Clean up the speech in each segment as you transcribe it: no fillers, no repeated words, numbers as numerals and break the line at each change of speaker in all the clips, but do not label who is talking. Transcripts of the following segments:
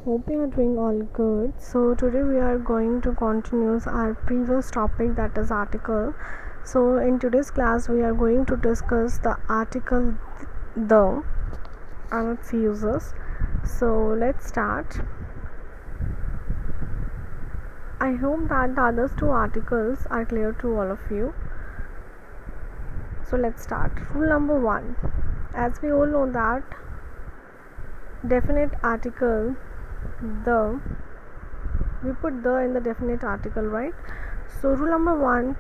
hope you are doing all good. So today we are going to continue our previous topic, that is article. So in today's class we are going to discuss the article the and its uses. So let's start. I hope that the other two articles are clear to all of you. So let's start. Rule number 1. As we all know that definite article the, we put the in the definite article, right? So rule number 1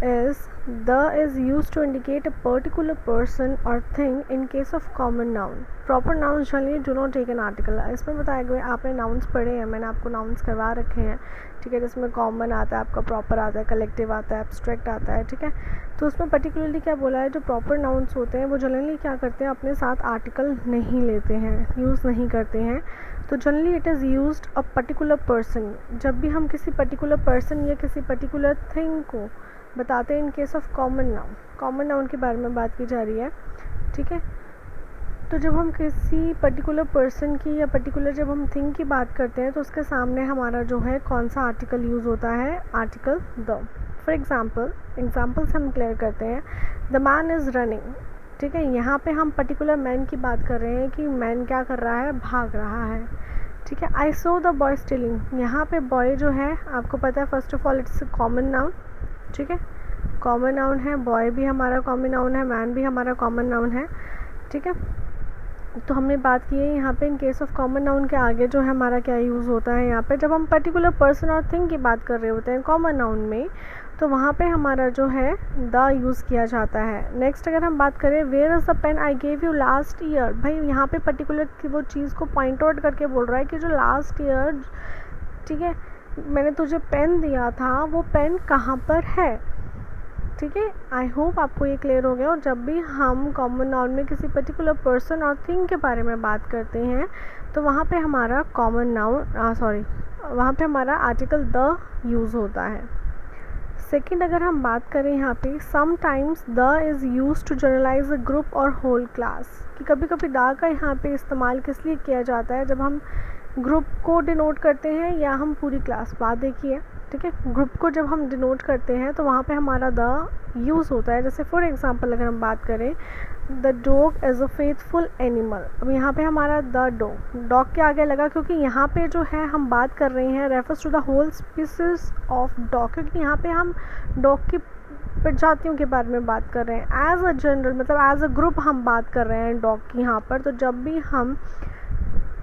is the is used to indicate a particular person or thing in case of common noun. Proper nouns generally do not take an article. इसमें बताया गया, आपने nouns पढ़े हैं, मैंने आपको nouns करवा रखे हैं, ठीक है, जिसमें कॉमन आता है, आपका प्रॉपर आता है, कलेक्टिव आता है, एब्स्ट्रैक्ट आता है, ठीक है. तो उसमें पर्टिकुलरली क्या बोला है, जो प्रॉपर नाउन्स होते हैं वो जनरली क्या करते हैं, अपने साथ आर्टिकल नहीं लेते हैं, यूज़ नहीं करते हैं. तो generally it is used a particular person. जब भी हम किसी पर्टिकुलर पर्सन या किसी पर्टिकुलर थिंग को बताते हैं in case of common noun के बारे में बात की जा रही है, ठीक है. तो जब हम किसी पर्टिकुलर पर्सन की या पर्टिकुलर जब हम थिंग की बात करते हैं तो उसके सामने हमारा जो है कौन सा आर्टिकल यूज़ होता है, आर्टिकल द. फॉर एग्जाम्पल से हम क्लियर करते हैं. द मैन इज़ रनिंग, ठीक है. यहाँ पे हम पर्टिकुलर मैन की बात कर रहे हैं कि मैन क्या कर रहा है, भाग रहा है, ठीक है. आई सो द बॉय स्टीलिंग, यहाँ पे बॉय जो है आपको पता है first of all it's common noun, ठीक है, कॉमन नाउन है. बॉय भी हमारा कॉमन नाउन है, मैन भी हमारा कॉमन नाउन है, ठीक है. तो हमने बात की है यहाँ पे in case of common noun के आगे जो है हमारा क्या यूज़ होता है, यहाँ पे जब हम पर्टिकुलर पर्सन और थिंग की बात कर रहे होते हैं कॉमन नाउन में, तो वहाँ पे हमारा जो है द यूज़ किया जाता है. नेक्स्ट अगर हम बात करें, where is the pen I gave you last year, भाई यहाँ पे पर्टिकुलर वो चीज़ को पॉइंट आउट करके बोल रहा है कि जो लास्ट ईयर, ठीक है, मैंने तुझे पेन दिया था, वो पेन कहाँ पर है, ठीक है. आई होप आपको ये क्लियर हो गया. और जब भी हम कॉमन नाउन में किसी पर्टिकुलर पर्सन और थिंग के बारे में बात करते हैं तो वहाँ पे हमारा कॉमन नाउन वहाँ पे हमारा आर्टिकल द यूज़ होता है. सेकेंड अगर हम बात करें यहाँ पे, sometimes the is use to generalize a group और होल क्लास, कि कभी कभी द का यहाँ पे इस्तेमाल किस लिए किया जाता है, जब हम ग्रुप को डिनोट करते हैं या हम पूरी क्लास, बात देखिए, ठीक है. ग्रुप को जब हम डिनोट करते हैं तो वहाँ पे हमारा द यूज़ होता है. जैसे फॉर एग्जांपल अगर हम बात करें, the dog is a faithful animal. अब यहाँ पे हमारा द डॉग के आगे लगा क्योंकि यहाँ पे जो है हम बात कर रहे हैं refers to the whole species of dog, क्योंकि यहाँ पे हम डॉग की प्रजातियों के बारे में बात कर रहे हैं. एज अ जनरल मतलब एज अ ग्रुप हम बात कर रहे हैं डॉग की यहाँ पर. तो जब भी हम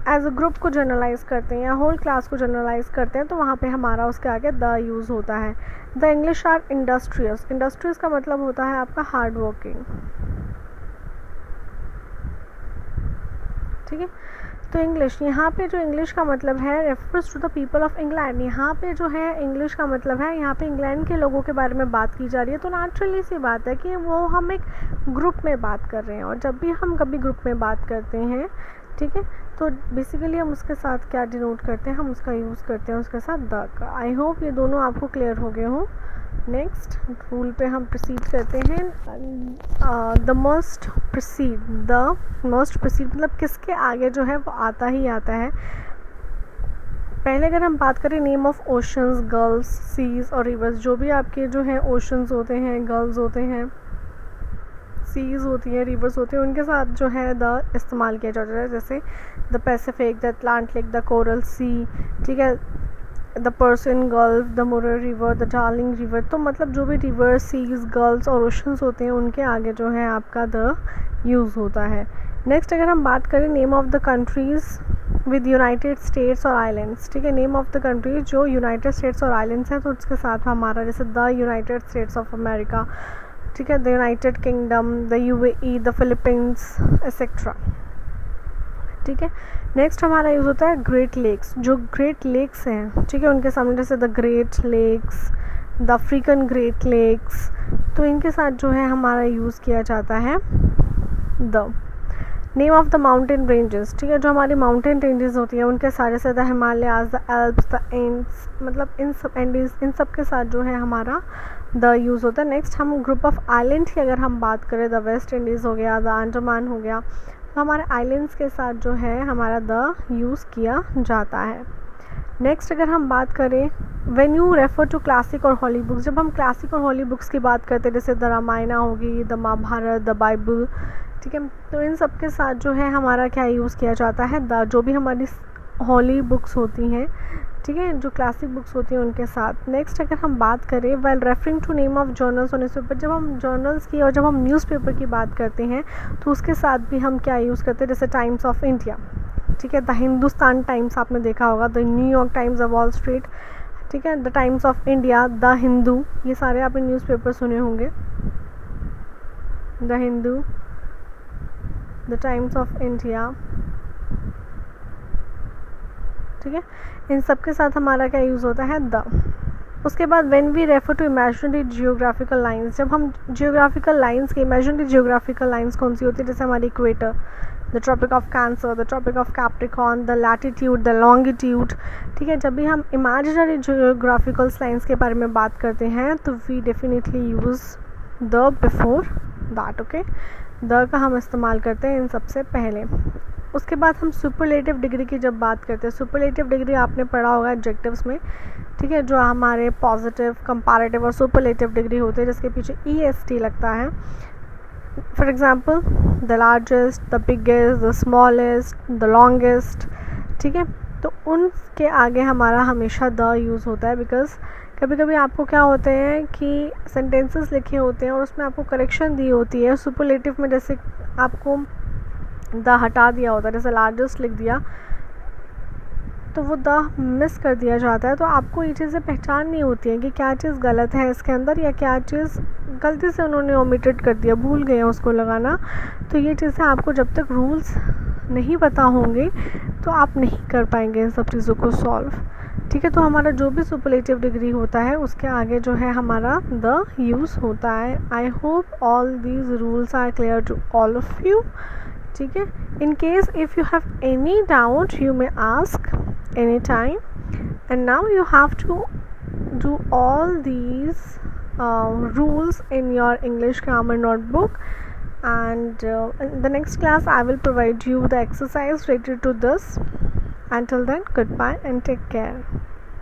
एज अ ग्रुप को जनरलाइज करते हैं या होल क्लास को जनरलाइज करते हैं तो वहाँ पे हमारा उसके आगे द यूज़ होता है. द इंग्लिश आर इंडस्ट्रियस का मतलब होता है आपका हार्ड वर्किंग, ठीक है. तो इंग्लिश, यहाँ पे जो इंग्लिश का मतलब है refers to the people of England. यहाँ पे जो है इंग्लिश का मतलब है, यहाँ पे इंग्लैंड के लोगों के बारे में बात की जा रही है. तो नेचुरली सी बात है कि वो हम एक ग्रुप में बात कर रहे हैं, और जब भी हम कभी ग्रुप में बात करते हैं, ठीक है, तो बेसिकली हम उसके साथ क्या डिनोट करते हैं, हम उसका यूज़ करते हैं उसके साथ द का. आई होप ये दोनों आपको क्लियर हो गए हों. नेक्स्ट रूल पे हम प्रोसीड करते हैं. द मस्ट प्रोसीड मतलब किसके आगे जो है वो आता ही आता है. पहले अगर हम बात करें name of oceans, gulfs, seas और रिवर्स, जो भी आपके जो है ओशंस होते हैं, गल्फ्स होते हैं, सीज होती हैं, रिवर्स होते हैं, उनके साथ जो है द इस्तेमाल किया जाता है. जैसे the Pacific, the Atlantic, the Coral Sea, ठीक है, the Persian Gulf, the Murray River, the Darling River. तो मतलब जो भी रिवर, सीज, गल्फ्स और ओशंस होते हैं उनके आगे जो है आपका द यूज़ होता है. नेक्स्ट अगर हम बात करें name of the countries with United States और आइलैंड्स, ठीक है, नेम ऑफ द कंट्रीज जो यूनाइटेड स्टेट्स और आइलैंड्स हैं तो उसके साथ हमारा जैसे the United States of America, ठीक है, the United Kingdom, the UAE, the Philippines etcetera, ठीक है. नेक्स्ट हमारा यूज़ होता है ग्रेट लेक्स. जो ग्रेट लेक्स हैं, ठीक है, उनके सामने जैसे the Great Lakes, the African Great lakes, तो इनके साथ जो है हमारा यूज़ किया जाता है the. Name of the mountain ranges, ठीक है, जो हमारी माउंटेन रेंजेस होती हैं उनके सारे से the Himalayas, the Alps, the ends, मतलब इन सब एंडीज, इन सब के साथ जो है हमारा द यूज़ होता है. नेक्स्ट हम ग्रुप ऑफ आइलैंड की अगर हम बात करें, द वेस्ट इंडीज़ हो गया, द अंडमान हो गया, तो हमारे आइलैंड्स के साथ जो है हमारा द यूज़ किया जाता है। नेक्स्ट अगर हम बात करें when you refer to classic और हॉली बुक्स, जब हम क्लासिक और हॉली बुक्स की बात करते हैं जैसे द रामायण होगी, द महाभारत, द बाइबल, ठीक है, तो इन सब के साथ जो है हमारा क्या यूज़ किया जाता है द, जो भी हमारी हॉली बुक्स होती हैं, ठीक है, जो क्लासिक बुक्स होती हैं उनके साथ। नेक्स्ट अगर हम बात करें well referring to name of journals और न्यूज़पेपर, जब हम जर्नल्स की और जब हम न्यूज़पेपर की बात करते हैं तो उसके साथ भी हम क्या यूज़ करते हैं, जैसे टाइम्स ऑफ इंडिया, ठीक है, द हिंदुस्तान टाइम्स आपने देखा होगा, the New York times, the wall street, ठीक है, the times of India, the Hindu, ये सारे आपने न्यूज़पेपर सुने होंगे, the Hindu, the times of India, ठीक है, इन सब के साथ हमारा क्या यूज़ होता है द। उसके बाद when we refer to imaginary geographical lines, जब हम जियोग्राफिकल लाइंस की, इमेजिनरी जियोग्राफिकल लाइंस कौन सी होती है, जैसे हमारी equator, the Tropic of Cancer, the Tropic of Capricorn, the latitude, the longitude, ठीक है, जब भी हम इमेजिनरी जियोग्राफिकल लाइंस के बारे में बात करते हैं तो we definitely use the before that, okay, the का हम इस्तेमाल करते हैं इन सबसे पहले। उसके बाद हम सुपरलेटिव डिग्री की जब बात करते हैं, सुपरलेटिव डिग्री आपने पढ़ा होगा एडजेक्टिव्स में, ठीक है, जो हमारे पॉजिटिव, कंपैरेटिव और सुपरलेटिव डिग्री होते हैं जिसके पीछे EST लगता है। For example the largest, the biggest, the smallest, the longest, ठीक है, तो उनके आगे हमारा हमेशा द यूज़ होता है बिकॉज कभी कभी आपको क्या होते हैं कि सेंटेंसेस लिखे होते हैं और उसमें आपको करेक्शन दी होती है, सुपरलेटिव में जैसे आपको द हटा दिया होता है, जैसे लार्जेस्ट लिख दिया तो वो द मिस कर दिया जाता है, तो आपको ये चीज़ें पहचान नहीं होती है कि क्या चीज़ गलत है इसके अंदर या क्या चीज़ गलती से उन्होंने ओमिटेड कर दिया, भूल गए हैं उसको लगाना। तो ये चीज़ें आपको जब तक रूल्स नहीं पता होंगे तो आप नहीं कर पाएंगे इन सब चीज़ों को सॉल्व, ठीक है। तो हमारा जो भी सुपरलेटिव डिग्री होता है उसके आगे जो है हमारा द यूज़ होता है। I hope all these rules are clear to all of you, ठीक है। In case if you have any doubt you may ask any time, and now you have to do all these rules in your English grammar notebook, and in the next class I will provide you the exercise related to this. Until then, goodbye and take care.